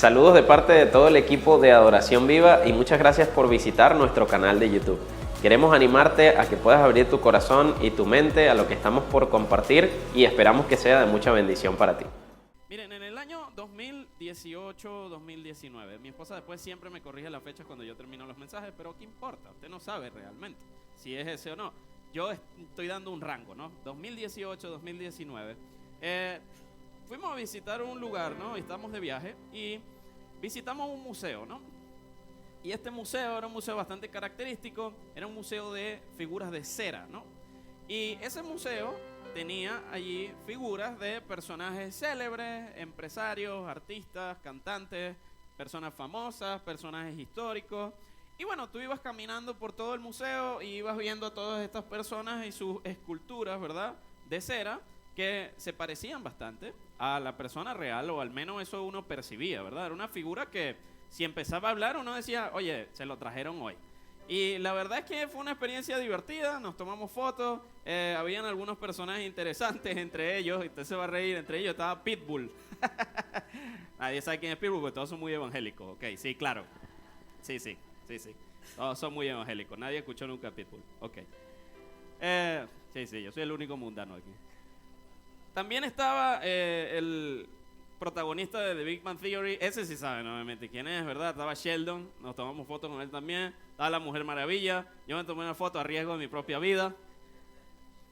Saludos de parte de todo el equipo de Adoración Viva y muchas gracias por visitar nuestro canal de YouTube. Queremos animarte a que puedas abrir tu corazón y tu mente a lo que estamos por compartir y esperamos que sea de mucha bendición para ti. Miren, en el año 2018-2019, mi esposa después siempre me corrige las fechas cuando yo termino los mensajes, pero ¿qué importa? Usted no sabe realmente si es ese o no. Yo estoy dando un rango, ¿no? 2018-2019. Fuimos a visitar un lugar, ¿no? Estamos de viaje y visitamos un museo, ¿no? Y este museo era un museo bastante característico, era un museo de figuras de cera, ¿no? Y ese museo tenía allí figuras de personajes célebres, empresarios, artistas, cantantes, personas famosas, personajes históricos. Y bueno, tú ibas caminando por todo el museo y ibas viendo a todas estas personas y sus esculturas, ¿verdad? De cera, que se parecían bastante a la persona real, o al menos eso uno percibía, ¿verdad? Era una figura que si empezaba a hablar uno decía, oye, se lo trajeron hoy. Y la verdad es que fue una experiencia divertida, nos tomamos fotos, habían algunos personajes interesantes entre ellos, y usted se va a reír, entre ellos estaba Pitbull. Nadie sabe quién es Pitbull, porque todos son muy evangélicos, ok, sí, claro, sí, todos son muy evangélicos, nadie escuchó nunca a Pitbull, ok. Sí, yo soy el único mundano aquí. También estaba el protagonista de The Big Bang Theory, ese sí sabe nuevamente quién es, ¿verdad? Estaba Sheldon, nos tomamos fotos con él también. Estaba la Mujer Maravilla, yo me tomé una foto a riesgo de mi propia vida.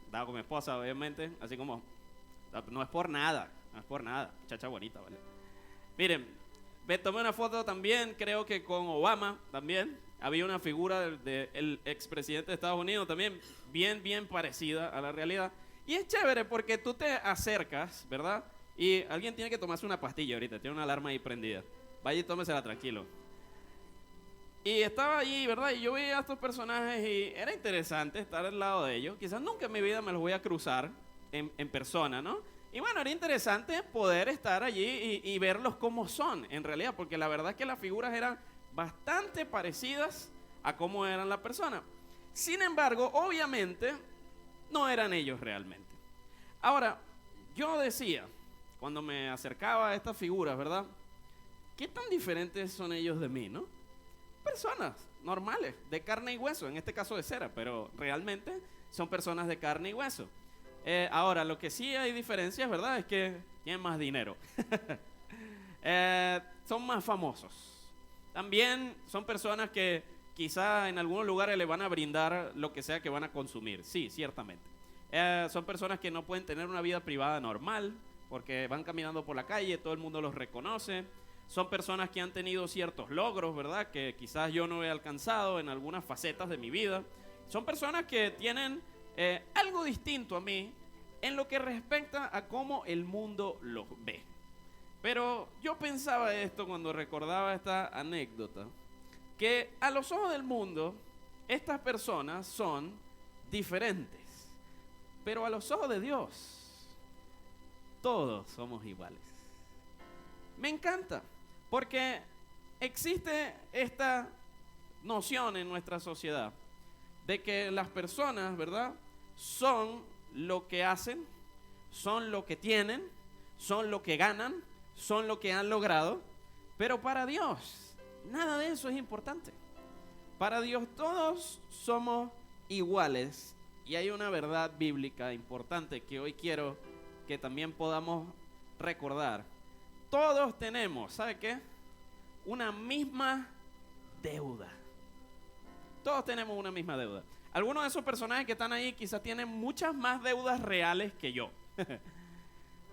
Estaba con mi esposa, obviamente, así como, no es por nada, muchacha bonita, ¿vale? Miren, me tomé una foto también, creo que con Obama también. Había una figura del expresidente de Estados Unidos también, bien parecida a la realidad. Y es chévere porque tú te acercas, ¿verdad? Y alguien tiene que tomarse una pastilla ahorita, tiene una alarma ahí prendida. Vaya y tómesela tranquilo. Y estaba allí, ¿verdad? Y yo veía a estos personajes y era interesante estar al lado de ellos. Quizás nunca en mi vida me los voy a cruzar en persona, ¿no? Y bueno, era interesante poder estar allí y verlos como son, en realidad. Porque la verdad es que las figuras eran bastante parecidas a cómo eran las personas. Sin embargo, obviamente, no eran ellos realmente. Ahora, yo decía, cuando me acercaba a estas figuras, ¿verdad? ¿Qué tan diferentes son ellos de mí, no? Personas normales, de carne y hueso, en este caso de cera, pero realmente son personas de carne y hueso. Ahora, lo que sí hay diferencias, ¿verdad? Es que tienen más dinero. Son más famosos. También son personas que quizá en algunos lugares le van a brindar lo que sea que van a consumir. Sí, ciertamente. Son personas que no pueden tener una vida privada normal porque van caminando por la calle, todo el mundo los reconoce. Son personas que han tenido ciertos logros, ¿verdad? Que quizás yo no he alcanzado en algunas facetas de mi vida. Son personas que tienen algo distinto a mí en lo que respecta a cómo el mundo los ve. Pero yo pensaba esto cuando recordaba esta anécdota, que a los ojos del mundo estas personas son diferentes, pero a los ojos de Dios todos somos iguales. Me encanta, porque existe esta noción en nuestra sociedad de que las personas, ¿verdad?, son lo que hacen, son lo que tienen, son lo que ganan, son lo que han logrado, pero para Dios nada de eso es importante. Para Dios todos somos iguales y hay una verdad bíblica importante que hoy quiero que también podamos recordar. Todos tenemos, ¿sabe qué? Una misma deuda. Todos tenemos una misma deuda. Algunos de esos personajes que están ahí quizás tienen muchas más deudas reales que yo.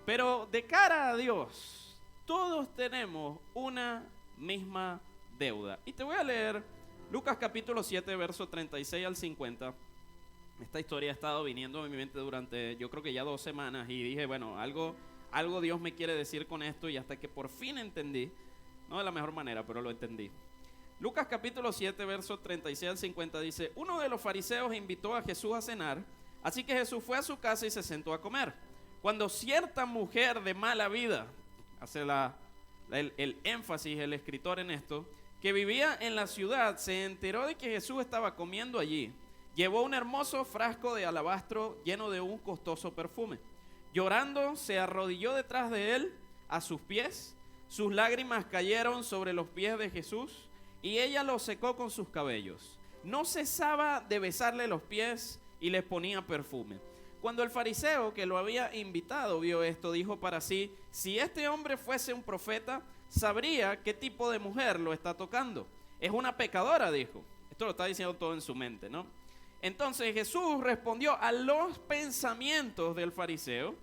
Pero de cara a Dios, todos tenemos una misma deuda. Y te voy a leer Lucas capítulo 7, verso 36 al 50. Esta historia ha estado viniendo en mi mente durante, yo creo que ya 2 semanas. Y dije, bueno, algo Dios me quiere decir con esto. Y hasta que por fin entendí, no de la mejor manera, pero lo entendí. Lucas capítulo 7, verso 36 al 50 dice: uno de los fariseos invitó a Jesús a cenar, así que Jesús fue a su casa y se sentó a comer. Cuando cierta mujer de mala vida, hace el énfasis el escritor en esto, que vivía en la ciudad, se enteró de que Jesús estaba comiendo allí, llevó un hermoso frasco de alabastro lleno de un costoso perfume. Llorando, se arrodilló detrás de él, a sus pies, Sus lágrimas cayeron sobre los pies de Jesús y ella los secó con sus cabellos. No cesaba de besarle los pies y les ponía perfume. Cuando el fariseo que lo había invitado vio esto, dijo para sí: si este hombre fuese un profeta, sabría qué tipo de mujer lo está tocando. Es una pecadora, dijo. Esto lo está diciendo todo en su mente, ¿no? Entonces Jesús respondió a los pensamientos del fariseo.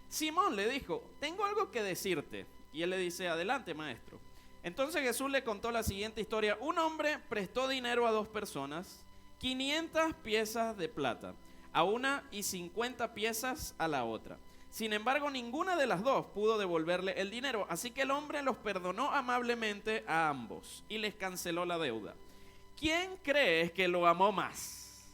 Simón le dijo: tengo algo que decirte. Y él le dice: adelante, maestro. Entonces Jesús le contó la siguiente historia. Un hombre prestó dinero a dos personas, 500 piezas de plata a una y 50 piezas a la otra. Sin embargo, ninguna de las dos pudo devolverle el dinero, así que el hombre los perdonó amablemente a ambos y les canceló la deuda. ¿Quién crees que lo amó más?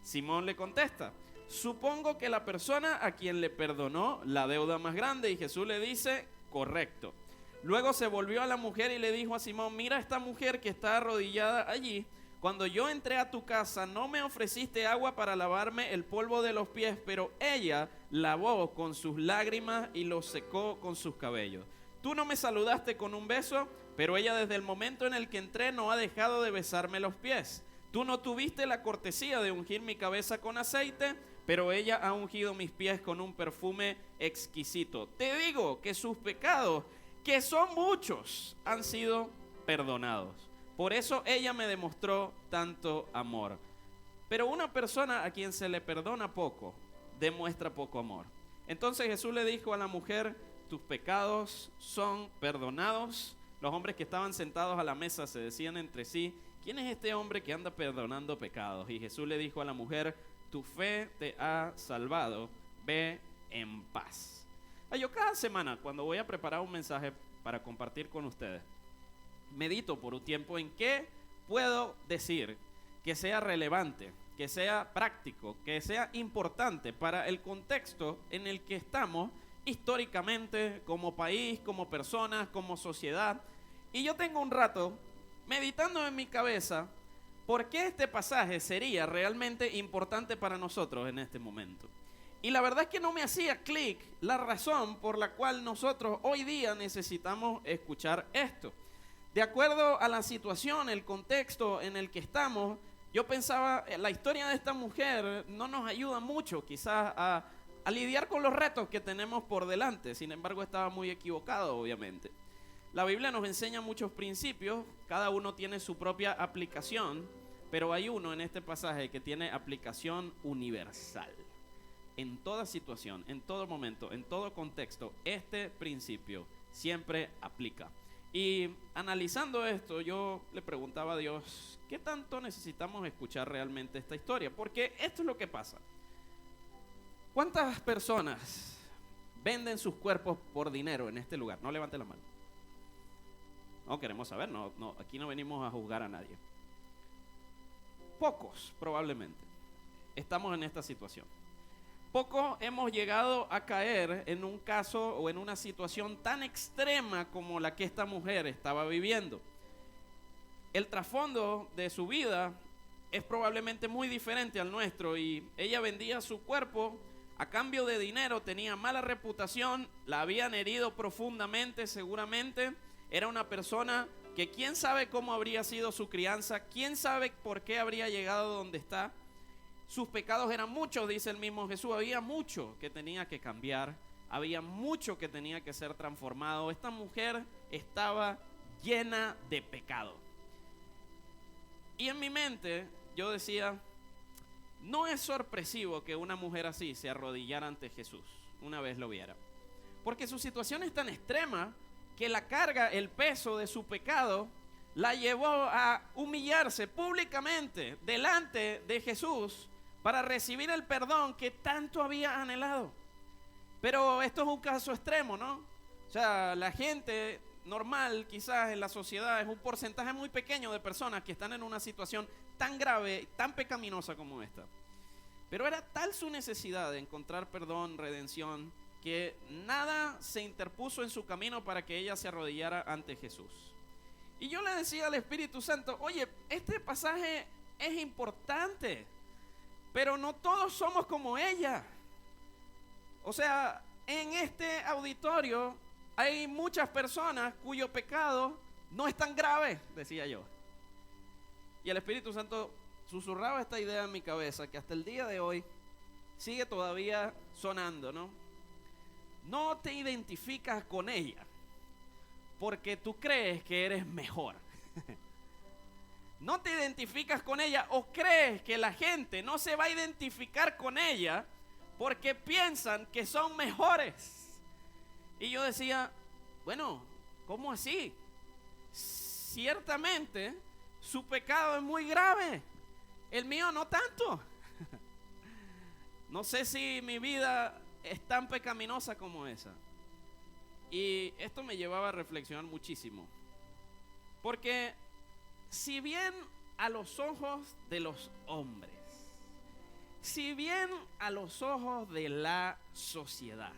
Simón le contesta: supongo que la persona a quien le perdonó la deuda más grande. Y Jesús le dice: correcto. Luego se volvió a la mujer y le dijo a Simón: mira esta mujer que está arrodillada allí. Cuando yo entré a tu casa no me ofreciste agua para lavarme el polvo de los pies, pero ella lavó con sus lágrimas y los secó con sus cabellos. Tú no me saludaste con un beso, pero ella desde el momento en el que entré no ha dejado de besarme los pies. Tú no tuviste la cortesía de ungir mi cabeza con aceite, pero ella ha ungido mis pies con un perfume exquisito. Te digo que sus pecados, que son muchos, han sido perdonados. Por eso ella me demostró tanto amor. Pero una persona a quien se le perdona poco, demuestra poco amor. Entonces Jesús le dijo a la mujer: tus pecados son perdonados. Los hombres que estaban sentados a la mesa se decían entre sí: ¿quién es este hombre que anda perdonando pecados? Y Jesús le dijo a la mujer: tu fe te ha salvado, ve en paz. Yo cada semana, cuando voy a preparar un mensaje para compartir con ustedes, medito por un tiempo en qué puedo decir que sea relevante, que sea práctico, que sea importante para el contexto en el que estamos históricamente, como país, como personas, como sociedad. Y yo tengo un rato meditando en mi cabeza por qué este pasaje sería realmente importante para nosotros en este momento. Y la verdad es que no me hacía clic la razón por la cual nosotros hoy día necesitamos escuchar esto. De acuerdo a la situación, el contexto en el que estamos, yo pensaba, la historia de esta mujer no nos ayuda mucho quizás a lidiar con los retos que tenemos por delante. Sin embargo, estaba muy equivocado, obviamente. La Biblia nos enseña muchos principios, cada uno tiene su propia aplicación, pero hay uno en este pasaje que tiene aplicación universal. En toda situación, en todo momento, en todo contexto, este principio siempre aplica. Y analizando esto, yo le preguntaba a Dios: ¿qué tanto necesitamos escuchar realmente esta historia? Porque esto es lo que pasa. ¿Cuántas personas venden sus cuerpos por dinero en este lugar? No levante la mano. No queremos saber, no, aquí no venimos a juzgar a nadie. Pocos, probablemente, estamos en esta situación. Pocos hemos llegado a caer en un caso o en una situación tan extrema como la que esta mujer estaba viviendo. El trasfondo de su vida es probablemente muy diferente al nuestro y ella vendía su cuerpo a cambio de dinero, tenía mala reputación, la habían herido profundamente seguramente. Era una persona que quién sabe cómo habría sido su crianza, quién sabe por qué habría llegado donde está. Sus pecados eran muchos, dice el mismo Jesús. Había mucho que tenía que cambiar, había mucho que tenía que ser transformado. Esta mujer estaba llena de pecado. Y en mi mente yo decía: no es sorpresivo que una mujer así se arrodillara ante Jesús una vez lo viera, porque su situación es tan extrema que la carga, el peso de su pecado la llevó a humillarse públicamente delante de Jesús para recibir el perdón que tanto había anhelado. Pero esto es un caso extremo, ¿no? O sea, la gente normal, quizás en la sociedad, es un porcentaje muy pequeño de personas que están en una situación tan grave, tan pecaminosa como esta. Pero era tal su necesidad de encontrar perdón, redención, que nada se interpuso en su camino para que ella se arrodillara ante Jesús. Y yo le decía al Espíritu Santo: oye, este pasaje es importante, pero no todos somos como ella. O sea, en este auditorio hay muchas personas cuyo pecado no es tan grave, decía yo. Y el Espíritu Santo susurraba esta idea en mi cabeza que hasta el día de hoy sigue todavía sonando, ¿no? No te identificas con ella porque tú crees que eres mejor. No te identificas con ella o crees que la gente no se va a identificar con ella porque piensan que son mejores. Y yo decía, bueno, ¿cómo así? Ciertamente su pecado es muy grave, el mío no tanto. No sé si mi vida es tan pecaminosa como esa. Y esto me llevaba a reflexionar muchísimo. Porque si bien a los ojos de los hombres, si bien a los ojos de la sociedad,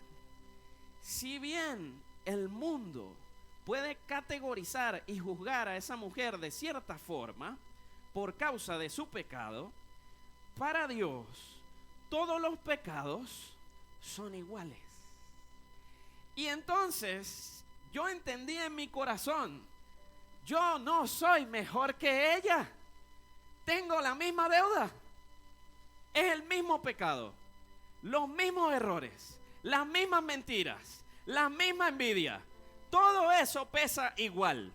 si bien el mundo puede categorizar y juzgar a esa mujer de cierta forma por causa de su pecado, para Dios todos los pecados son iguales. Y entonces yo entendí en mi corazón, yo no soy mejor que ella, tengo la misma deuda, es el mismo pecado, los mismos errores, las mismas mentiras, la misma envidia, todo eso pesa igual.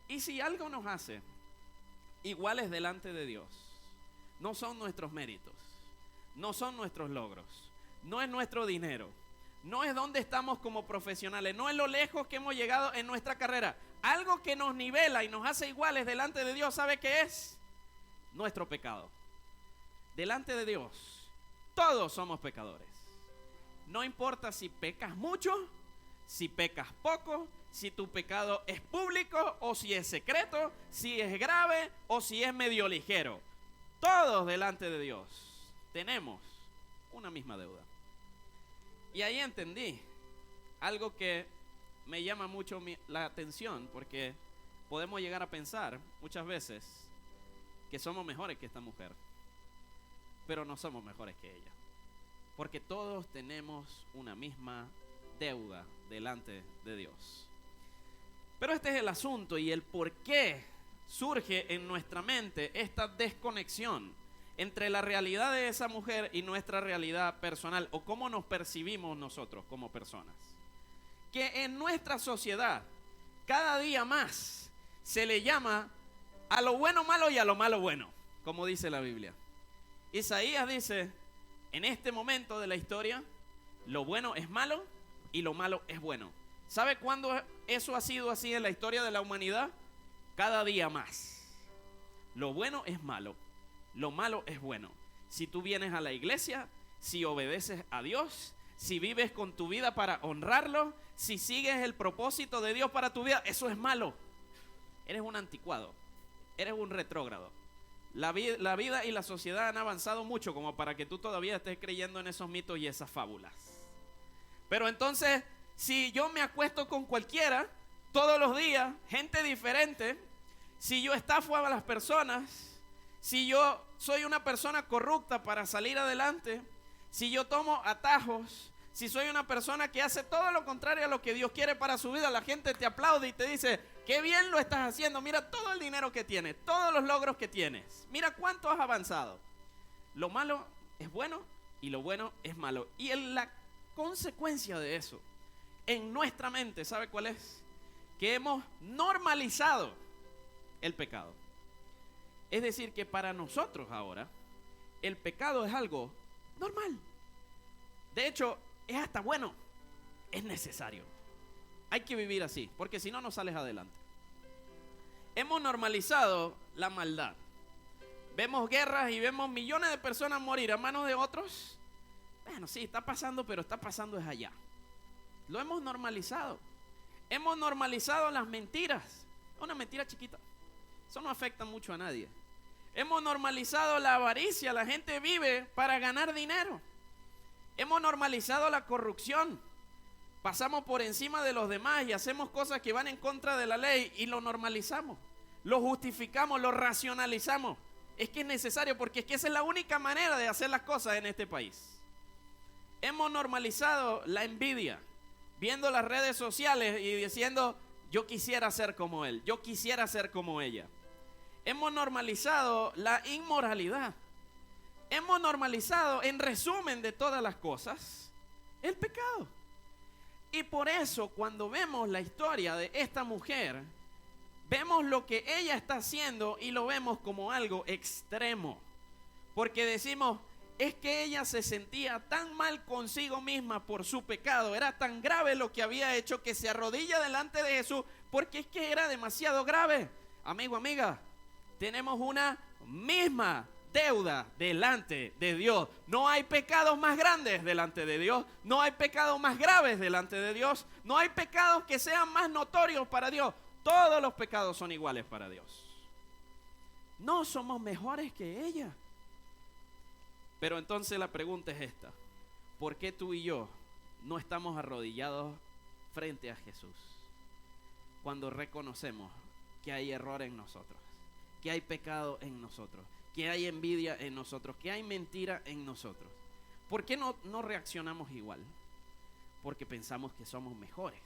Y si algo nos hace iguales delante de Dios, no son nuestros méritos, no son nuestros logros, no es nuestro dinero, no es donde estamos como profesionales, no es lo lejos que hemos llegado en nuestra carrera. Algo que nos nivela y nos hace iguales delante de Dios, ¿sabe qué es? Nuestro pecado. Delante de Dios, todos somos pecadores. No importa si pecas mucho, si pecas poco, si tu pecado es público o si es secreto, si es grave o si es medio ligero. Todos delante de Dios tenemos una misma deuda. Y ahí entendí algo que me llama mucho la atención, porque podemos llegar a pensar muchas veces que somos mejores que esta mujer, pero no somos mejores que ella, porque todos tenemos una misma deuda delante de Dios. Pero este es el asunto y el por qué surge en nuestra mente esta desconexión entre la realidad de esa mujer y nuestra realidad personal, o cómo nos percibimos nosotros como personas. Que en nuestra sociedad cada día más se le llama a lo bueno malo y a lo malo bueno, como dice la Biblia. Isaías dice, en este momento de la historia, lo bueno es malo y lo malo es bueno. ¿Sabe cuándo eso ha sido así en la historia de la humanidad? Cada día más. Lo bueno es malo, lo malo es bueno. Si tú vienes a la iglesia, si obedeces a Dios, si vives con tu vida para honrarlo, si sigues el propósito de Dios para tu vida, eso es malo. Eres un anticuado, eres un retrógrado. La vida y la sociedad han avanzado mucho como para que tú todavía estés creyendo en esos mitos y esas fábulas. Pero entonces, si yo me acuesto con cualquiera, todos los días, gente diferente, si yo estafo a las personas, si yo soy una persona corrupta para salir adelante, si yo tomo atajos, si soy una persona que hace todo lo contrario a lo que Dios quiere para su vida, la gente te aplaude y te dice, qué bien lo estás haciendo, mira todo el dinero que tienes, todos los logros que tienes, mira cuánto has avanzado. Lo malo es bueno y lo bueno es malo. Y la consecuencia de eso en nuestra mente, ¿sabe cuál es? Que hemos normalizado el pecado. Es decir, que para nosotros ahora el pecado es algo normal. De hecho, es hasta bueno, es necesario. Hay que vivir así, porque si no, no sales adelante. Hemos normalizado la maldad. Vemos guerras y vemos millones de personas morir a manos de otros. Bueno, sí, está pasando, pero está pasando es allá. Lo hemos normalizado. Hemos normalizado las mentiras. Una mentira chiquita. Eso no afecta mucho a nadie. Hemos normalizado la avaricia. La gente vive para ganar dinero. Hemos normalizado la corrupción. Pasamos por encima de los demás y hacemos cosas que van en contra de la ley y lo normalizamos. Lo justificamos, lo racionalizamos. Es que es necesario porque es que esa es la única manera de hacer las cosas en este país. Hemos normalizado la envidia. viendo las redes sociales y diciendo, yo quisiera ser como él, yo quisiera ser como ella. Hemos normalizado la inmoralidad. Hemos normalizado, en resumen de todas las cosas, el pecado. Y por eso cuando vemos la historia de esta mujer, vemos lo que ella está haciendo y lo vemos como algo extremo. Porque decimos, es que ella se sentía tan mal consigo misma por su pecado. Era tan grave lo que había hecho que se arrodilla delante de Jesús porque es que era demasiado grave. Amigo, amiga, tenemos una misma deuda delante de Dios. No hay pecados más grandes delante de Dios. No hay pecados más graves delante de Dios. No hay pecados que sean más notorios para Dios. Todos los pecados son iguales para Dios. No somos mejores que ella. Pero entonces la pregunta es esta: ¿por qué tú y yo no estamos arrodillados frente a Jesús cuando reconocemos que hay error en nosotros, que hay pecado en nosotros, que hay envidia en nosotros, que hay mentira en nosotros? ¿Por qué no reaccionamos igual? Porque pensamos que somos mejores.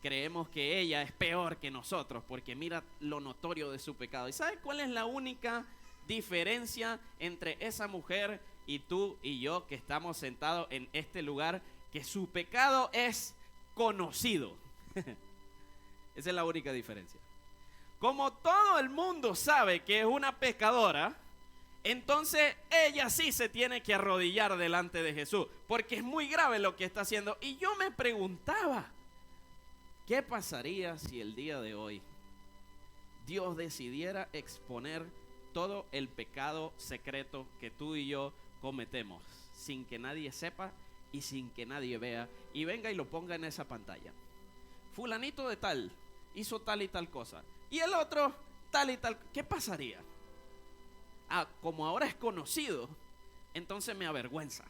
Creemos que ella es peor que nosotros porque mira lo notorio de su pecado. ¿Y sabes cuál es la única diferencia entre esa mujer y tú y yo que estamos sentados en este lugar? Que su pecado es conocido. Esa es la única diferencia. Como todo el mundo sabe que es una pecadora, entonces ella sí se tiene que arrodillar delante de Jesús, porque es muy grave lo que está haciendo. Y yo me preguntaba, ¿qué pasaría si el día de hoy Dios decidiera exponer todo el pecado secreto que tú y yo cometemos, sin que nadie sepa y sin que nadie vea, y venga y lo ponga en esa pantalla? Fulanito de tal hizo tal y tal cosa, y el otro tal y tal. ¿Qué pasaría? Como ahora es conocido, entonces me avergüenza.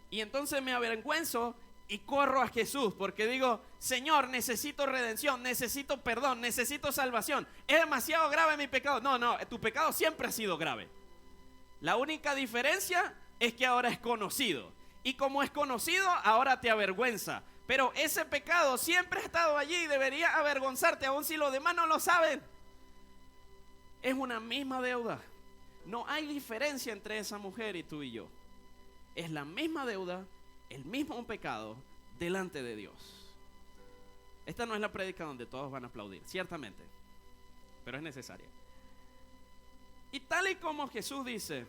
Y entonces me avergüenzo y corro a Jesús porque digo, Señor, necesito redención, necesito perdón, necesito salvación. Es demasiado grave mi pecado. No, tu pecado siempre ha sido grave. La única diferencia es que ahora es conocido. Y como es conocido, ahora te avergüenza. Pero ese pecado siempre ha estado allí y debería avergonzarte, aun si los demás no lo saben. Es una misma deuda. No hay diferencia entre esa mujer y tú y yo. Es la misma deuda, el mismo pecado delante de Dios. Esta no es la prédica donde todos van a aplaudir, ciertamente, pero es necesaria. Y tal y como Jesús dice,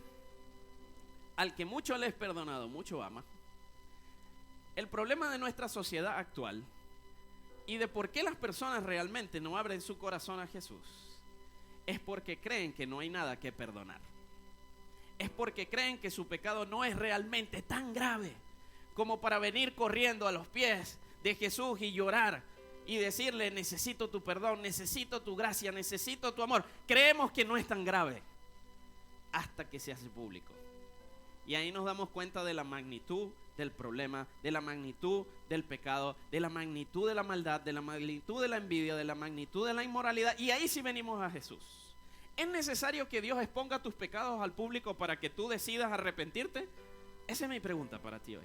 al que mucho le es perdonado, mucho ama. El problema de nuestra sociedad actual y de por qué las personas realmente no abren su corazón a Jesús es porque creen que no hay nada que perdonar. Es porque creen que su pecado no es realmente tan grave como para venir corriendo a los pies de Jesús y llorar y decirle, necesito tu perdón, necesito tu gracia, necesito tu amor. Creemos que no es tan grave hasta que se hace público. Y ahí nos damos cuenta de la magnitud del problema, de la magnitud del pecado, de la magnitud de la maldad, de la magnitud de la envidia, de la magnitud de la inmoralidad. Y ahí sí venimos a Jesús. ¿Es necesario que Dios exponga tus pecados al público para que tú decidas arrepentirte? Esa es mi pregunta para ti hoy.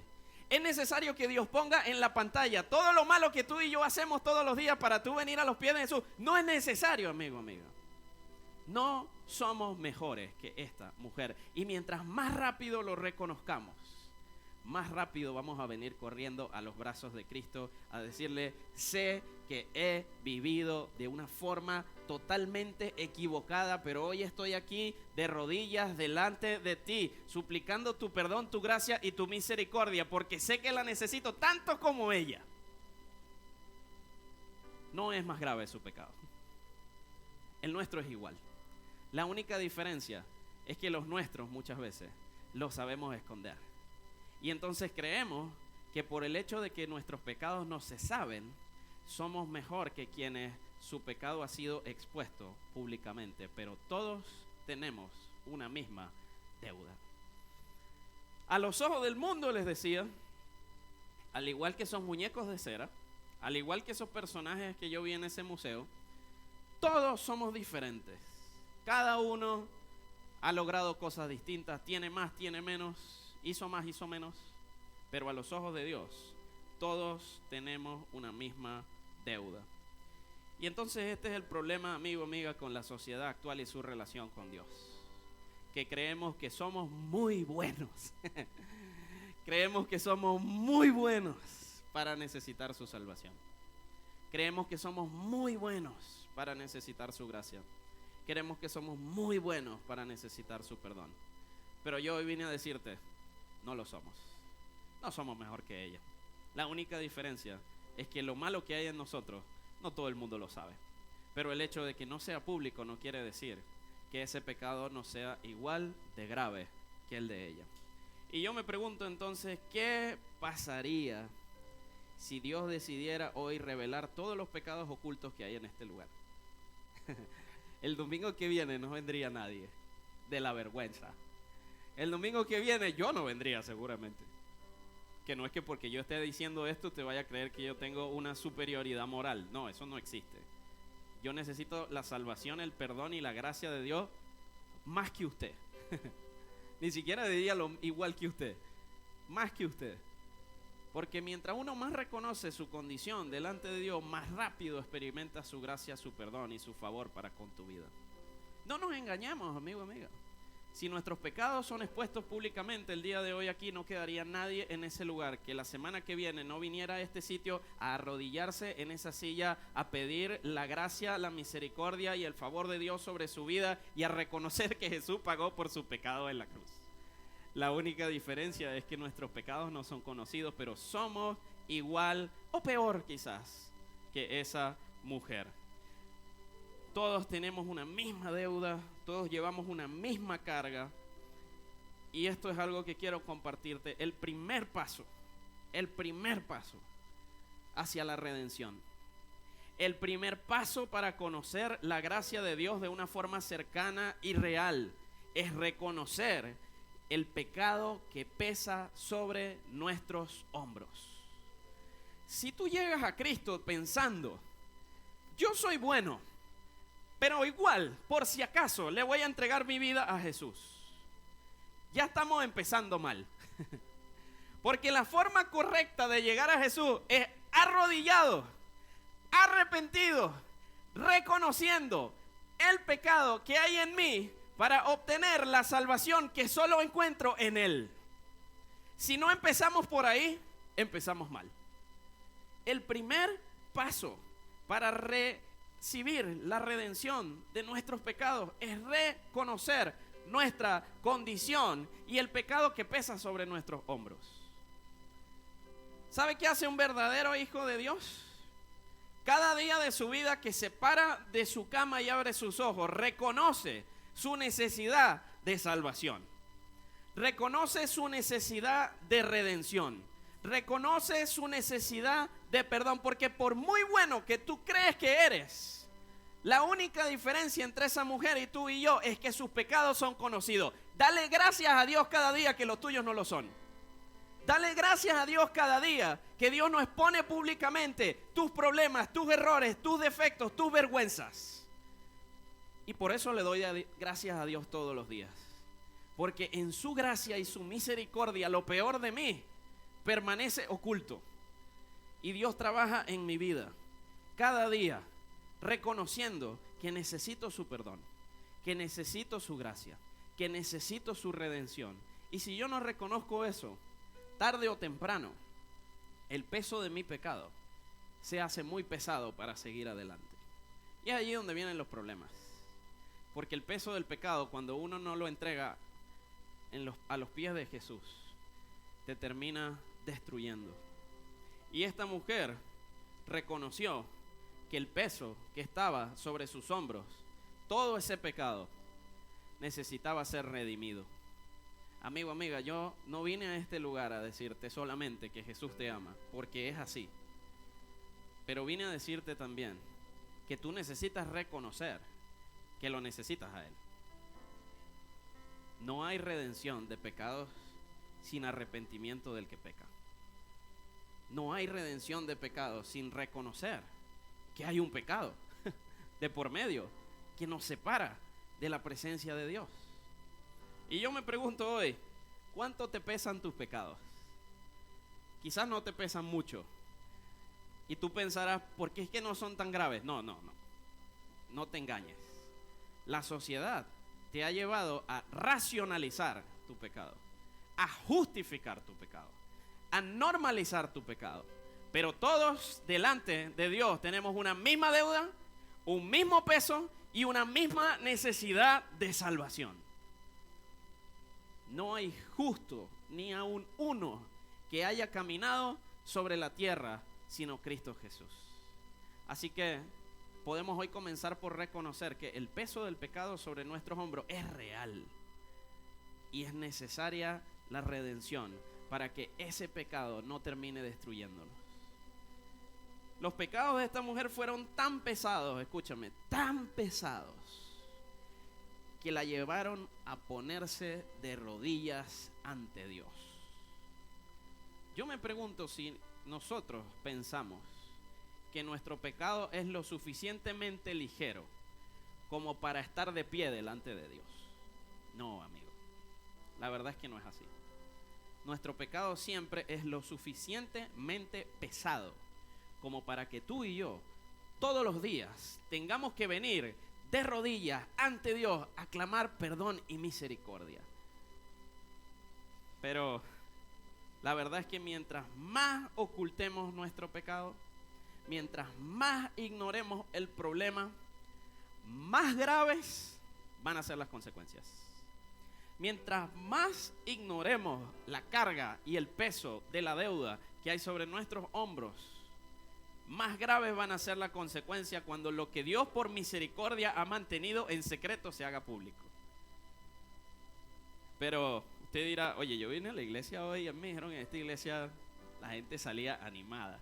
¿Es necesario que Dios ponga en la pantalla todo lo malo que tú y yo hacemos todos los días para tú venir a los pies de Jesús? No es necesario, amigo, amiga. No somos mejores que esta mujer. Y mientras más rápido lo reconozcamos, más rápido vamos a venir corriendo a los brazos de Cristo a decirle, sé que he vivido de una forma totalmente equivocada, pero hoy estoy aquí de rodillas delante de ti, suplicando tu perdón, tu gracia y tu misericordia, porque sé que la necesito tanto como ella. No es más grave su pecado. El nuestro es igual. La única diferencia es que los nuestros muchas veces los sabemos esconder. Y entonces creemos que por el hecho de que nuestros pecados no se saben, somos mejor que quienes su pecado ha sido expuesto públicamente. Pero todos tenemos una misma deuda. A los ojos del mundo, les decía, al igual que esos muñecos de cera, al igual que esos personajes que yo vi en ese museo, todos somos diferentes. Cada uno ha logrado cosas distintas, tiene más, tiene menos, hizo más, hizo menos, pero a los ojos de Dios Todos tenemos una misma deuda. Y entonces este es el problema, amigo, amiga, con la sociedad actual y su relación con Dios. Que creemos que somos muy buenos. Creemos que somos muy buenos para necesitar su salvación. Creemos que somos muy buenos para necesitar su gracia. Creemos que somos muy buenos para necesitar su perdón. Pero yo hoy vine a decirte, no lo somos. No somos mejor que ella. La única diferencia es que lo malo que hay en nosotros, no todo el mundo lo sabe. Pero el hecho de que no sea público no quiere decir que ese pecado no sea igual de grave que el de ella. Y yo me pregunto entonces, ¿qué pasaría si Dios decidiera hoy revelar todos los pecados ocultos que hay en este lugar? El domingo que viene no vendría nadie de la vergüenza. El domingo que viene yo no vendría seguramente. Que no es que porque yo esté diciendo esto te vaya a creer que yo tengo una superioridad moral. No, eso no existe. Yo necesito la salvación, el perdón y la gracia de Dios más que usted. Ni siquiera diría igual que usted. Más que usted. Porque mientras uno más reconoce su condición delante de Dios, más rápido experimenta su gracia, su perdón y su favor para con tu vida. No nos engañemos, amigo, amiga. Si nuestros pecados son expuestos públicamente el día de hoy aquí, no quedaría nadie en ese lugar que la semana que viene no viniera a este sitio a arrodillarse en esa silla, a pedir la gracia, la misericordia y el favor de Dios sobre su vida y a reconocer que Jesús pagó por su pecado en la cruz. La única diferencia es que nuestros pecados no son conocidos, pero somos igual o peor quizás que esa mujer. Todos tenemos una misma deuda, todos llevamos una misma carga. Y esto es algo que quiero compartirte. El primer paso hacia la redención. El primer paso para conocer la gracia de Dios de una forma cercana y real es reconocer el pecado que pesa sobre nuestros hombros. Si tú llegas a Cristo pensando, yo soy bueno, pero igual, por si acaso, le voy a entregar mi vida a Jesús, ya estamos empezando mal. Porque la forma correcta de llegar a Jesús es arrodillado, arrepentido, reconociendo el pecado que hay en mí para obtener la salvación que solo encuentro en Él. Si no empezamos por ahí, empezamos mal. El primer paso para recibir la redención de nuestros pecados es reconocer nuestra condición y el pecado que pesa sobre nuestros hombros. ¿Sabe qué hace un verdadero hijo de Dios? Cada día de su vida que se para de su cama y abre sus ojos, reconoce su necesidad de salvación. Reconoce su necesidad de redención. Reconoce su necesidad de perdón. Porque por muy bueno que tú crees que eres, la única diferencia entre esa mujer y tú y yo es que sus pecados son conocidos. Dale gracias a Dios cada día que los tuyos no lo son. Dale gracias a Dios cada día que Dios no expone públicamente tus problemas, tus errores, tus defectos, tus vergüenzas. Y por eso le doy gracias a Dios todos los días. Porque en su gracia y su misericordia, lo peor de mí permanece oculto. Y Dios trabaja en mi vida cada día, reconociendo que necesito su perdón, que necesito su gracia, que necesito su redención. Y si yo no reconozco eso, tarde o temprano, el peso de mi pecado se hace muy pesado para seguir adelante. Y es allí donde vienen los problemas. Porque el peso del pecado, cuando uno no lo entrega a los pies de Jesús, te termina destruyendo. Y esta mujer reconoció que el peso que estaba sobre sus hombros, todo ese pecado, necesitaba ser redimido. Amigo, amiga, yo no vine a este lugar a decirte solamente que Jesús te ama, porque es así. Pero vine a decirte también que tú necesitas reconocer que lo necesitas a Él. No hay redención de pecados sin arrepentimiento del que peca. No hay redención de pecados sin reconocer que hay un pecado de por medio que nos separa de la presencia de Dios. Y yo me pregunto hoy, ¿cuánto te pesan tus pecados? quizás no te pesan mucho. Y tú pensarás, ¿por qué es que no son tan graves? No te engañes. La sociedad te ha llevado a racionalizar tu pecado, a justificar tu pecado, a normalizar tu pecado. Pero todos delante de Dios tenemos una misma deuda, un mismo peso y una misma necesidad de salvación. No hay justo ni aun uno que haya caminado sobre la tierra sino Cristo Jesús. Así que podemos hoy comenzar por reconocer que el peso del pecado sobre nuestros hombros es real y es necesaria la redención para que ese pecado no termine destruyéndonos. Los pecados de esta mujer fueron tan pesados, escúchame, tan pesados, que la llevaron a ponerse de rodillas ante Dios. Yo me pregunto si nosotros pensamos que nuestro pecado es lo suficientemente ligero como para estar de pie delante de Dios. No, amigo, la verdad es que no es así. Nuestro pecado siempre es lo suficientemente pesado como para que tú y yo todos los días tengamos que venir de rodillas ante Dios a clamar perdón y misericordia. Pero la verdad es que mientras más ocultemos nuestro pecado, mientras más ignoremos el problema, más graves van a ser las consecuencias. Mientras más ignoremos la carga y el peso de la deuda que hay sobre nuestros hombros, más graves van a ser las consecuencias cuando lo que Dios por misericordia ha mantenido en secreto se haga público. Pero usted dirá, oye, yo vine a la iglesia hoy y me dijeron en esta iglesia la gente salía animada.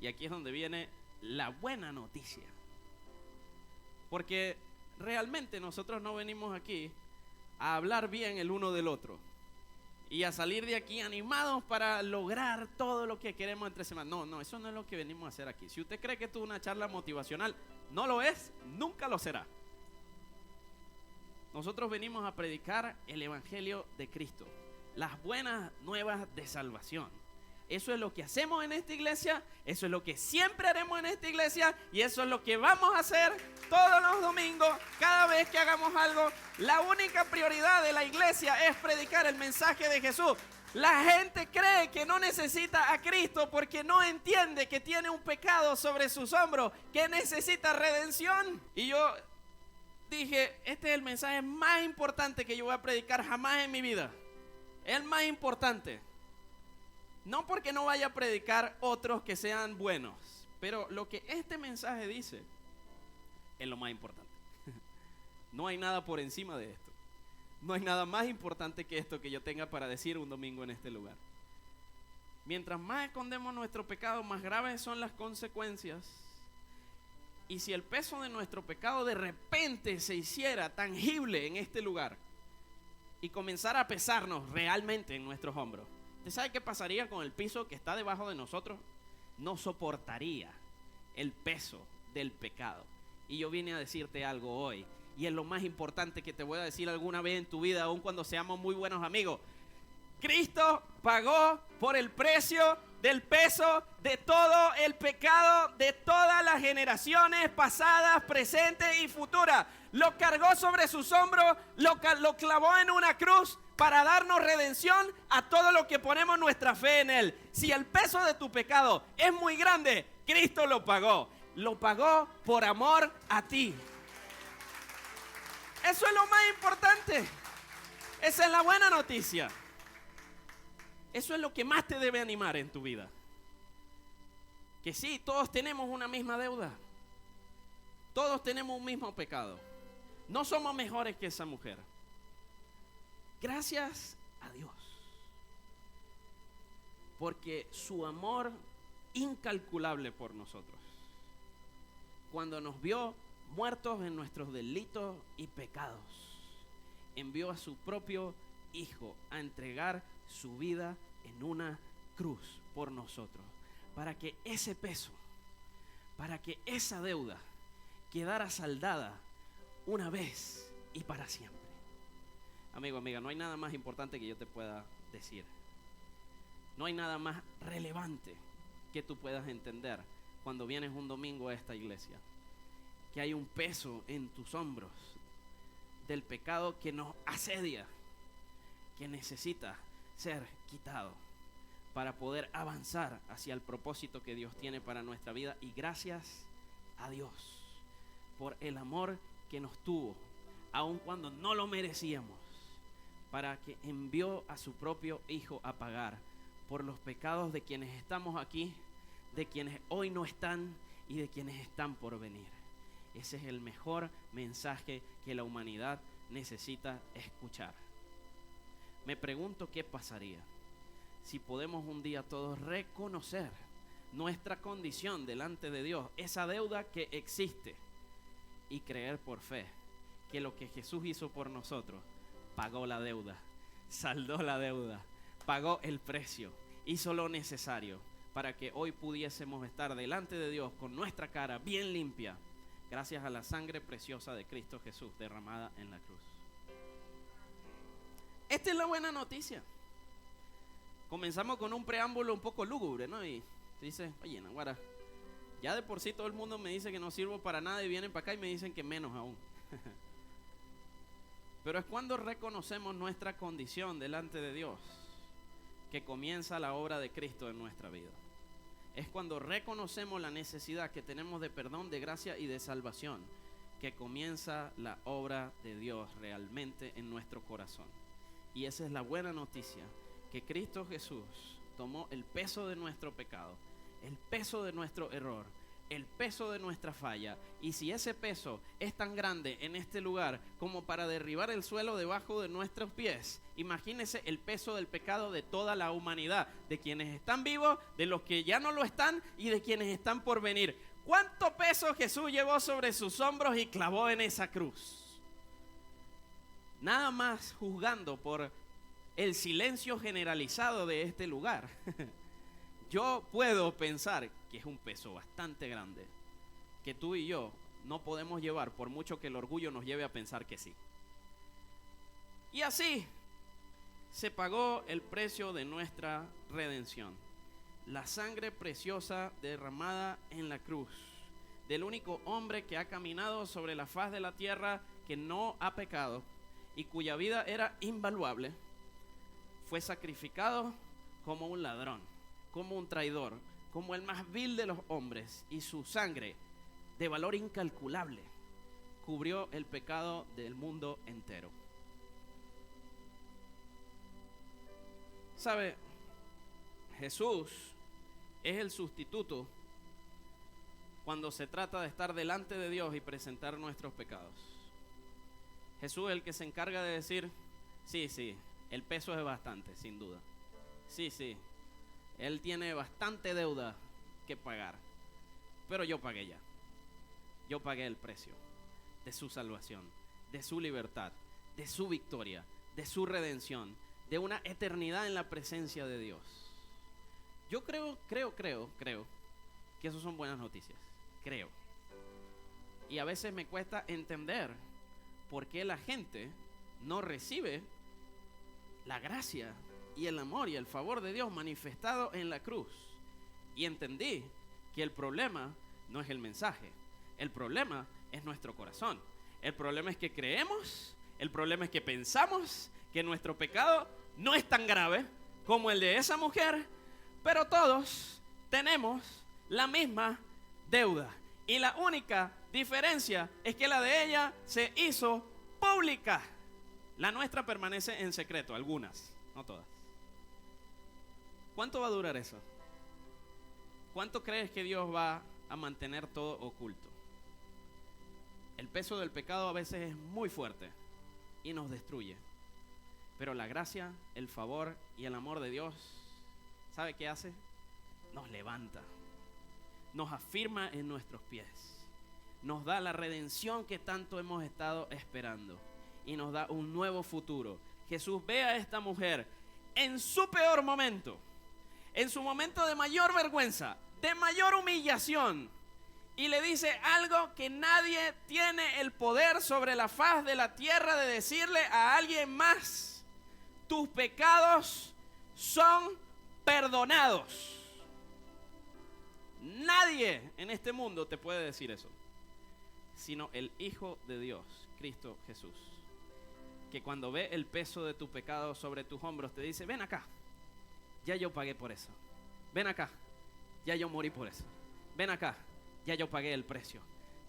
Y aquí es donde viene la buena noticia. Porque realmente nosotros no venimos aquí a hablar bien el uno del otro y a salir de aquí animados para lograr todo lo que queremos entre semanas. No, eso no es lo que venimos a hacer aquí. Si usted cree que esto es una charla motivacional, no lo es, nunca lo será. Nosotros venimos a predicar el evangelio de Cristo, las buenas nuevas de salvación. Eso es lo que hacemos en esta iglesia, eso es lo que siempre haremos en esta iglesia y eso es lo que vamos a hacer todos los domingos, cada vez que hagamos algo. La única prioridad de la iglesia es predicar el mensaje de Jesús. La gente cree que no necesita a Cristo porque no entiende que tiene un pecado sobre sus hombros, que necesita redención. Y yo dije, este es el mensaje más importante que yo voy a predicar jamás en mi vida. El más importante. No porque no vaya a predicar otros que sean buenos, pero lo que este mensaje dice es lo más importante. No hay nada por encima de esto. No hay nada más importante que esto que yo tenga para decir un domingo en este lugar. Mientras más escondemos nuestro pecado, más graves son las consecuencias. Y si el peso de nuestro pecado de repente se hiciera tangible en este lugar y comenzara a pesarnos realmente en nuestros hombros, ¿usted sabe qué pasaría con el piso que está debajo de nosotros? No soportaría el peso del pecado. Y yo vine a decirte algo hoy, y es lo más importante que te voy a decir alguna vez en tu vida, aun cuando seamos muy buenos amigos. Cristo pagó por el precio del peso de todo el pecado de todas las generaciones pasadas, presentes y futuras. Lo cargó sobre sus hombros, lo clavó en una cruz para darnos redención a todo lo que ponemos nuestra fe en Él. Si el peso de tu pecado es muy grande, Cristo lo pagó. Lo pagó por amor a ti. Eso es lo más importante. Esa es la buena noticia. Eso es lo que más te debe animar en tu vida. Que sí, todos tenemos una misma deuda. Todos tenemos un mismo pecado. No somos mejores que esa mujer. Gracias a Dios. Porque su amor incalculable por nosotros, cuando nos vio muertos en nuestros delitos y pecados, envió a su propio Hijo a entregar su vida en una cruz por nosotros, para que ese peso, para que esa deuda quedara saldada una vez y para siempre. Amigo, amiga, no hay nada más importante que yo te pueda decir. No hay nada más relevante que tú puedas entender cuando vienes un domingo a esta iglesia, que hay un peso en tus hombros del pecado que nos asedia, que necesita ser quitado para poder avanzar hacia el propósito que Dios tiene para nuestra vida. Y gracias a Dios por el amor que nos tuvo, aun cuando no lo merecíamos, para que envió a su propio Hijo a pagar por los pecados de quienes estamos aquí, de quienes hoy no están y de quienes están por venir. Ese es el mejor mensaje que la humanidad necesita escuchar. Me pregunto qué pasaría si podemos un día todos reconocer nuestra condición delante de Dios, esa deuda que existe, y creer por fe que lo que Jesús hizo por nosotros pagó la deuda, saldó la deuda, pagó el precio, hizo lo necesario para que hoy pudiésemos estar delante de Dios con nuestra cara bien limpia, gracias a la sangre preciosa de Cristo Jesús derramada en la cruz. Esta es la buena noticia. Comenzamos con un preámbulo un poco lúgubre, ¿no? Y dice, oye, Naguara, ya de por sí todo el mundo me dice que no sirvo para nada y vienen para acá y me dicen que menos aún. Pero es cuando reconocemos nuestra condición delante de Dios que comienza la obra de Cristo en nuestra vida. Es cuando reconocemos la necesidad que tenemos de perdón, de gracia y de salvación, que comienza la obra de Dios realmente en nuestro corazón. Y esa es la buena noticia, que Cristo Jesús tomó el peso de nuestro pecado, el peso de nuestro error, el peso de nuestra falla. Y si ese peso es tan grande en este lugar como para derribar el suelo debajo de nuestros pies, imagínese el peso del pecado de toda la humanidad, de quienes están vivos, de los que ya no lo están y de quienes están por venir. ¿Cuánto peso Jesús llevó sobre sus hombros y clavó en esa cruz? Nada más juzgando por el silencio generalizado de este lugar, yo puedo pensar que es un peso bastante grande, que tú y yo no podemos llevar, por mucho que el orgullo nos lleve a pensar que sí. Y así se pagó el precio de nuestra redención. La sangre preciosa derramada en la cruz, del único hombre que ha caminado sobre la faz de la tierra, que no ha pecado y cuya vida era invaluable, fue sacrificado como un ladrón, como un traidor, como el más vil de los hombres, y su sangre, de valor incalculable, cubrió el pecado del mundo entero. ¿Sabe? Jesús es el sustituto cuando se trata de estar delante de Dios y presentar nuestros pecados. Jesús es el que se encarga de decir, sí, el peso es bastante, sin duda. Sí, Él tiene bastante deuda que pagar, pero yo pagué ya. Yo pagué el precio de su salvación, de su libertad, de su victoria, de su redención, de una eternidad en la presencia de Dios. Yo creo que eso son buenas noticias. Creo. Y a veces me cuesta entender por qué la gente no recibe la gracia y el amor y el favor de Dios manifestado en la cruz. Y entendí que el problema no es el mensaje, el problema es nuestro corazón. El problema es que creemos, el problema es que pensamos que nuestro pecado no es tan grave como el de esa mujer, pero todos tenemos la misma deuda. Y la única diferencia es que la de ella se hizo pública. La nuestra permanece en secreto, algunas, no todas. ¿Cuánto va a durar eso? ¿Cuánto crees que Dios va a mantener todo oculto? El peso del pecado a veces es muy fuerte y nos destruye. Pero la gracia, el favor y el amor de Dios, ¿sabe qué hace? Nos levanta, nos afirma en nuestros pies, nos da la redención que tanto hemos estado esperando y nos da un nuevo futuro. Jesús ve a esta mujer en su peor momento, en su momento de mayor vergüenza, de mayor humillación, y le dice algo que nadie tiene el poder sobre la faz de la tierra de decirle a alguien más: tus pecados son perdonados. Nadie en este mundo te puede decir eso, sino el Hijo de Dios, Cristo Jesús, que cuando ve el peso de tu pecado sobre tus hombros te dice: ven acá, ya yo pagué por eso. Ven acá, ya yo morí por eso. Ven acá, ya yo pagué el precio.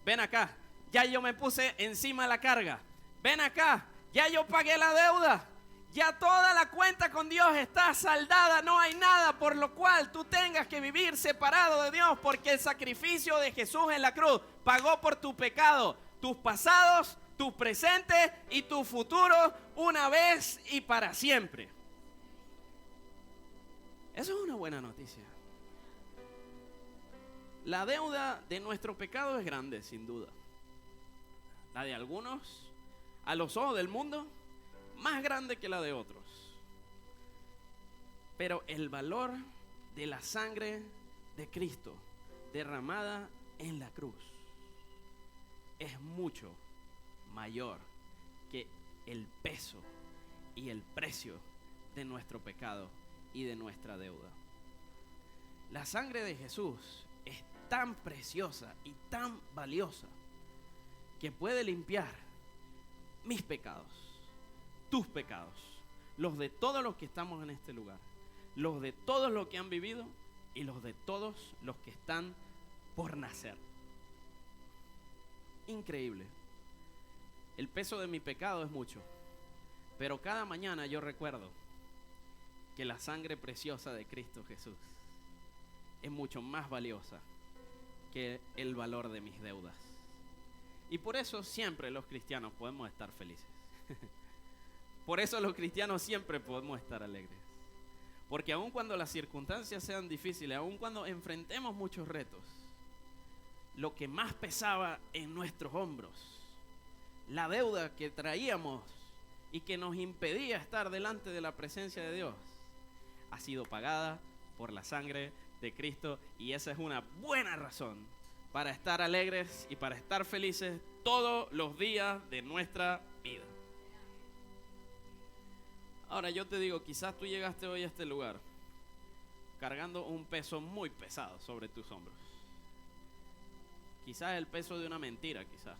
Ven acá, ya yo me puse encima la carga. Ven acá, ya yo pagué la deuda. Ya toda la cuenta con Dios está saldada. No hay nada por lo cual tú tengas que vivir separado de Dios, porque el sacrificio de Jesús en la cruz pagó por tu pecado, tus pasados, tus presentes y tu futuro, una vez y para siempre. Eso es una buena noticia. La deuda de nuestro pecado es grande, sin duda. La de algunos, a los ojos del mundo, más grande que la de otros. Pero el valor de la sangre de Cristo derramada en la cruz es mucho mayor que el peso y el precio de nuestro pecado y de nuestra deuda. La sangre de Jesús es tan preciosa y tan valiosa que puede limpiar mis pecados, tus pecados, los de todos los que estamos en este lugar, los de todos los que han vivido y los de todos los que están por nacer. Increíble. El peso de mi pecado es mucho, pero cada mañana yo recuerdo que la sangre preciosa de Cristo Jesús es mucho más valiosa que el valor de mis deudas. Y por eso siempre los cristianos podemos estar felices. Por eso los cristianos siempre podemos estar alegres. Porque aun cuando las circunstancias sean difíciles, aun cuando enfrentemos muchos retos, lo que más pesaba en nuestros hombros, la deuda que traíamos y que nos impedía estar delante de la presencia de Dios, ha sido pagada por la sangre de Cristo, y esa es una buena razón para estar alegres y para estar felices todos los días de nuestra vida. Ahora yo te digo, quizás tú llegaste hoy a este lugar cargando un peso muy pesado sobre tus hombros. Quizás el peso de una mentira, quizás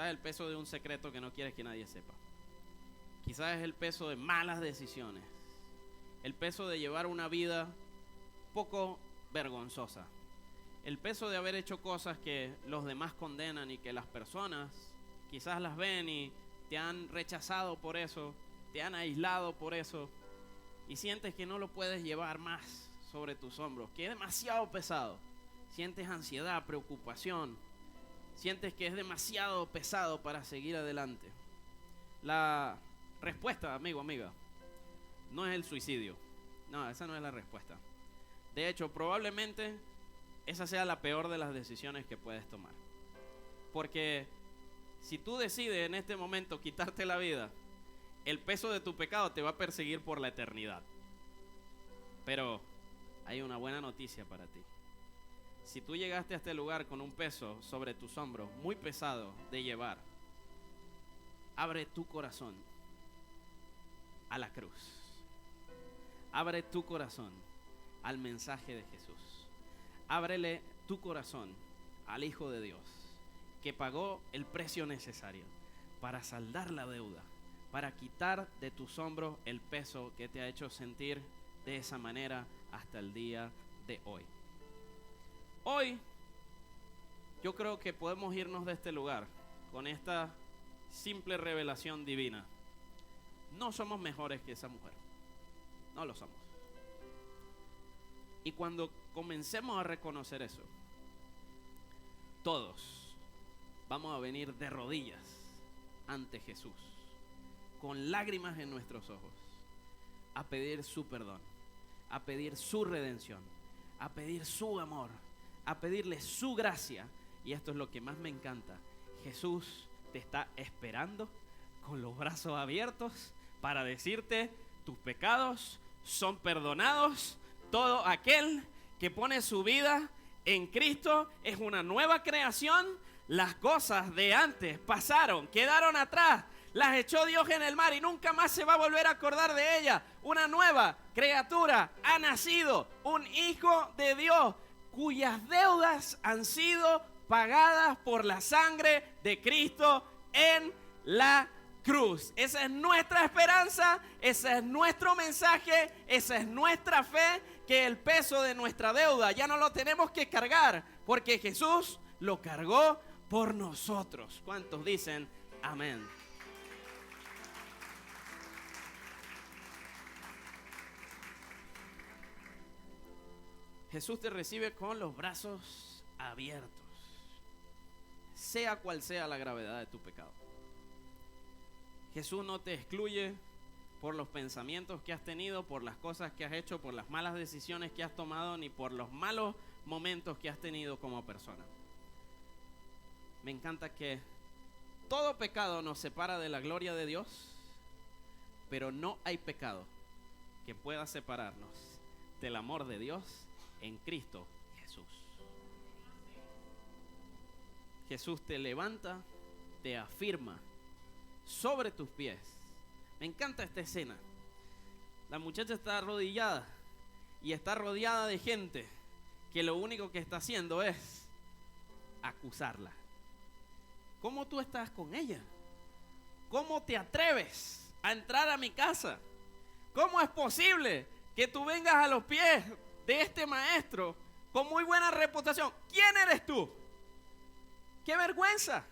el peso de un secreto que no quieres que nadie sepa. Quizás es el peso de malas decisiones, el peso de llevar una vida poco vergonzosa, el peso de haber hecho cosas que los demás condenan y que las personas quizás las ven y te han rechazado por eso, te han aislado por eso, y sientes que no lo puedes llevar más sobre tus hombros, que es demasiado pesado. Sientes ansiedad, preocupación, sientes que es demasiado pesado para seguir adelante. La respuesta, amigo, amiga, no es el suicidio. No, esa no es la respuesta. De hecho, probablemente esa sea la peor de las decisiones que puedes tomar. Porque si tú decides en este momento quitarte la vida, el peso de tu pecado te va a perseguir por la eternidad. Pero hay una buena noticia para ti. Si tú llegaste a este lugar con un peso sobre tus hombros muy pesado de llevar, abre tu corazón a la cruz. Abre tu corazón al mensaje de Jesús. Ábrele tu corazón al Hijo de Dios, que pagó el precio necesario para saldar la deuda, para quitar de tus hombros el peso que te ha hecho sentir de esa manera hasta el día de hoy. Hoy yo creo que podemos irnos de este lugar con esta simple revelación divina. No somos mejores que esa mujer. No lo somos. Y cuando comencemos a reconocer eso, todos vamos a venir de rodillas ante Jesús, con lágrimas en nuestros ojos, a pedir su perdón, a pedir su redención, a pedir su amor, a pedirle su gracia. Y esto es lo que más me encanta: Jesús te está esperando con los brazos abiertos para decirte: tus pecados son perdonados. Todo aquel que pone su vida en Cristo es una nueva creación. Las cosas de antes pasaron, quedaron atrás. las echó Dios en el mar y nunca más se va a volver a acordar de ella. Una nueva criatura ha nacido, un hijo de Dios, cuyas deudas han sido pagadas por la sangre de Cristo en la cruz. Esa es nuestra esperanza, ese es nuestro mensaje, esa es nuestra fe, que el peso de nuestra deuda ya no lo tenemos que cargar, porque Jesús lo cargó por nosotros. ¿Cuántos dicen amén? Jesús te recibe con los brazos abiertos, sea cual sea la gravedad de tu pecado. Jesús no te excluye por los pensamientos que has tenido, por las cosas que has hecho, por las malas decisiones que has tomado, ni por los malos momentos que has tenido como persona. Me encanta que todo pecado nos separa de la gloria de Dios, pero no hay pecado que pueda separarnos del amor de Dios en Cristo Jesús. Jesús te levanta, te afirma sobre tus pies. Me encanta esta escena. La muchacha está arrodillada y está rodeada de gente que lo único que está haciendo es acusarla. ¿Cómo tú estás con ella? ¿Cómo te atreves a entrar a mi casa? ¿Cómo es posible que tú vengas a los pies de este maestro con muy buena reputación? ¿Quién eres tú? ¡Qué vergüenza!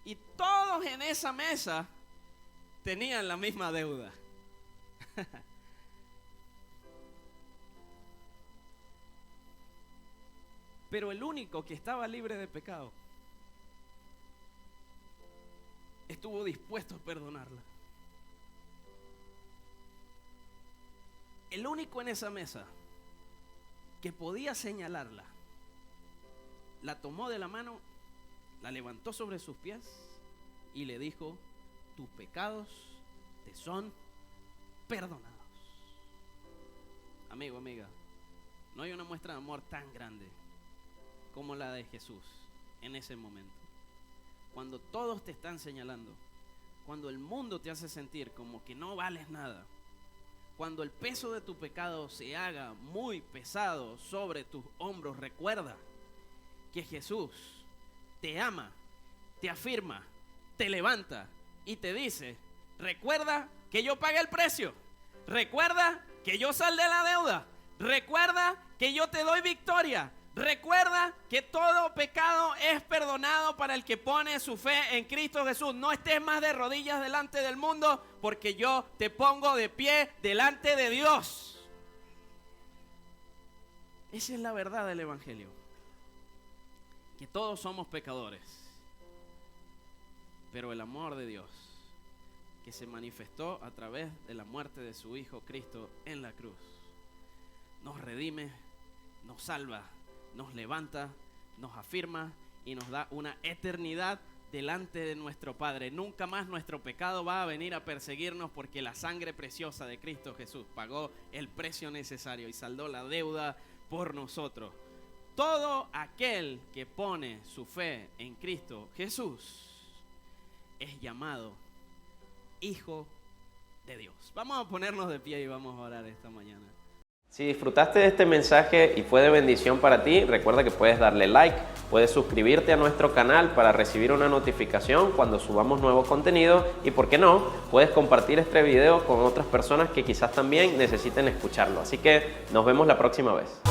Y todos en esa mesa tenían la misma deuda. Pero el único que estaba libre de pecado estuvo dispuesto a perdonarla. El único en esa mesa que podía señalarla, la tomó de la mano, la levantó sobre sus pies y le dijo: tus pecados te son perdonados. Amigo, amiga, no hay una muestra de amor tan grande como la de Jesús en ese momento. Cuando todos te están señalando, cuando el mundo te hace sentir como que no vales nada, cuando el peso de tu pecado se haga muy pesado sobre tus hombros, recuerda que Jesús te ama, te afirma, te levanta y te dice: recuerda que yo pagué el precio, recuerda que yo saldé la deuda, recuerda que yo te doy victoria, recuerda que todo pecado es perdonado para el que pone su fe en Cristo Jesús. No estés más de rodillas delante del mundo, porque yo te pongo de pie delante de Dios. Esa es la verdad del Evangelio, que todos somos pecadores, pero el amor de Dios, que se manifestó a través de la muerte de su Hijo Cristo en la cruz, nos redime, nos salva, nos levanta, nos afirma y nos da una eternidad delante de nuestro Padre. Nunca más nuestro pecado va a venir a perseguirnos, porque la sangre preciosa de Cristo Jesús pagó el precio necesario y saldó la deuda por nosotros. Todo aquel que pone su fe en Cristo Jesús es llamado hijo de Dios. Vamos a ponernos de pie y vamos a orar esta mañana. Si disfrutaste de este mensaje y fue de bendición para ti, recuerda que puedes darle like, puedes suscribirte a nuestro canal para recibir una notificación cuando subamos nuevo contenido y, ¿por qué no?, puedes compartir este video con otras personas que quizás también necesiten escucharlo. Así que nos vemos la próxima vez.